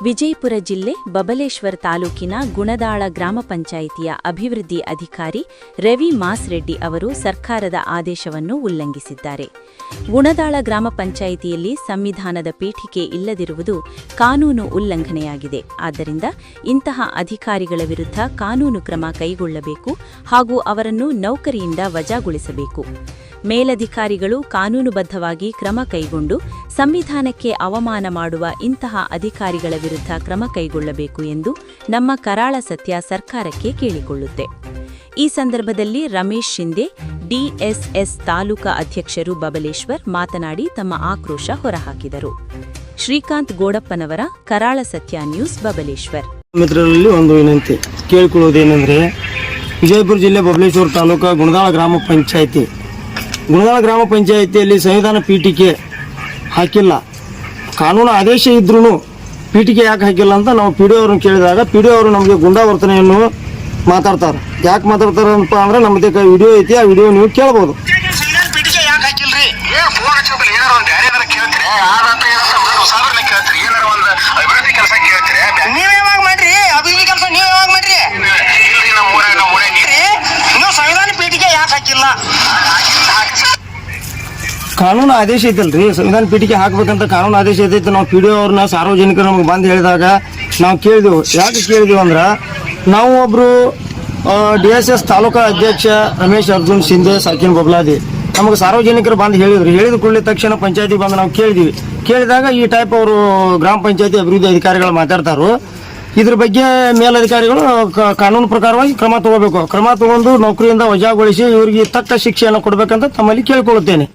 ವಿಜಯಪುರ ಜಿಲ್ಲೆ ಬಬಲೇಶ್ವರ ತಾಲೂಕಿನ ಗುಣದಾಳ ಗ್ರಾಮ ಪಂಚಾಯಿತಿಯ ಅಭಿವೃದ್ಧಿ ಅಧಿಕಾರಿ ರವಿ ಮಾಸ್ರೆಡ್ಡಿ ಅವರು ಸರ್ಕಾರದ ಆದೇಶವನ್ನು ಉಲ್ಲಂಘಿಸಿದ್ದಾರೆ. ಗುಣದಾಳ ಗ್ರಾಮ ಪಂಚಾಯಿತಿಯಲ್ಲಿ ಸಂವಿಧಾನದ ಪೀಠಿಕೆ ಇಲ್ಲದಿರುವುದು ಕಾನೂನು ಉಲ್ಲಂಘನೆಯಾಗಿದೆ. ಆದ್ದರಿಂದ ಇಂತಹ ಅಧಿಕಾರಿಗಳ ವಿರುದ್ಧ ಕಾನೂನು ಕ್ರಮ ಕೈಗೊಳ್ಳಬೇಕು ಹಾಗೂ ಅವರನ್ನು ನೌಕರಿಯಿಂದ ವಜಾಗೊಳಿಸಬೇಕು. ಮೇಲಧಿಕಾರಿಗಳು ಕಾನೂನುಬದ್ಧವಾಗಿ ಕ್ರಮ ಕೈಗೊಂಡು ಸಂವಿಧಾನಕ್ಕೆ ಅವಮಾನ ಮಾಡುವ ಇಂತಹ ಅಧಿಕಾರಿಗಳ ವಿರುದ್ಧ ಕ್ರಮ ಕೈಗೊಳ್ಳಬೇಕು ಎಂದು ನಮ್ಮ ಕರಾಳ ಸತ್ಯ ಸರ್ಕಾರಕ್ಕೆ ಕೇಳಿಕೊಳ್ಳುತ್ತೆ. ಈ ಸಂದರ್ಭದಲ್ಲಿ ರಮೇಶ್ ಶಿಂದೆ, ಡಿಎಸ್ಎಸ್ ತಾಲೂಕಾ ಅಧ್ಯಕ್ಷರು ಬಬಲೇಶ್ವರ್ ಮಾತನಾಡಿ ತಮ್ಮ ಆಕ್ರೋಶ ಹೊರಹಾಕಿದರು. ಶ್ರೀಕಾಂತ್ ಗೋಡಪ್ಪನವರ ಕರಾಳ ಸತ್ಯ ನ್ಯೂಸ್ ಬಬಲೇಶ್ವರ್. ಮಿತ್ರರಲ್ಲಿ ಒಂದು ವಿನಂತಿ ಕೇಳಿಕೊಳ್ಳುವುದೇನೆಂದರೆ, ವಿಜಯಪುರ ಜಿಲ್ಲೆ ಬಬಲೇಶ್ವರ ತಾಲೂಕಾ ಗುಣದಾಳ ಗ್ರಾಮ ಪಂಚಾಯಿತಿಯಲ್ಲಿ ಸಂವಿಧಾನ ಪೀಠಿಕೆ ಹಾಕಿಲ್ಲ. ಕಾನೂನು ಆದೇಶ ಇದ್ರೂ ಪೀಠಿಕೆ ಯಾಕೆ ಹಾಕಿಲ್ಲ ಅಂತ ನಾವು ಪಿ ಡಿ ಅವ್ರನ್ನ ಕೇಳಿದಾಗ ಪಿ ಡಿ ಅವರು ನಮಗೆ ಗುಂಡಾವರ್ತನೆಯನ್ನು ಮಾತಾಡ್ತಾರೆ. ಯಾಕೆ ಮಾತಾಡ್ತಾರಪ್ಪ ಅಂದ್ರೆ ನಮ್ಮದೇ ವಿಡಿಯೋ ಐತಿ, ಆ ವಿಡಿಯೋ ನೀವು ಕೇಳ್ಬೋದು. ಕಾನೂನು ಆದೇಶ ಐತಲ್ರಿ, ಸಂವಿಧಾನ ಪೀಠಿಕೆ ಹಾಕ್ಬೇಕಂತ ಕಾನೂನು ಆದೇಶ ಐತೈತೆ. ನಾವು ಪಿ ಡಿ ಅವ್ರನ್ನ ಸಾರ್ವಜನಿಕರು ನಮಗೆ ಬಂದು ಹೇಳಿದಾಗ ನಾವು ಕೇಳಿದೆವು. ಯಾಕೆ ಕೇಳಿದೆವು ಅಂದ್ರೆ, ನಾವು ಒಬ್ಬರು DSS ತಾಲೂಕಾ ಅಧ್ಯಕ್ಷ ರಮೇಶ್ ಅರ್ಜುನ್ ಶಿಂದೆ ಸಾಕಿನ್ ಬಬ್ಲಾದಿ ನಮಗೆ ಸಾರ್ವಜನಿಕರು ಬಂದು ಹೇಳಿದ್ರು. ಹೇಳಿದ ಕೂಡಲೇ ತಕ್ಷಣ ಪಂಚಾಯತಿಗೆ ಬಂದು ನಾವು ಕೇಳಿದಾಗ ಈ ಟೈಪ್ ಅವರು ಗ್ರಾಮ ಪಂಚಾಯತಿ ಅಭಿವೃದ್ಧಿ ಅಧಿಕಾರಿಗಳು ಮಾತಾಡ್ತಾರೋ, ಇದ್ರ ಬಗ್ಗೆ ಮೇಲಧಿಕಾರಿಗಳು ಕಾನೂನು ಪ್ರಕಾರವಾಗಿ ಕ್ರಮ ತಗೋಬೇಕು. ಕ್ರಮ ತಗೊಂಡು ನೌಕರಿಯಿಂದ ವಜಾಗೊಳಿಸಿ ಇವರಿಗೆ ತಕ್ಕ ಶಿಕ್ಷೆಯನ್ನು ಕೊಡಬೇಕಂತ ತಮ್ಮಲ್ಲಿ ಕೇಳಿಕೊಳ್ಳುತ್ತೇನೆ.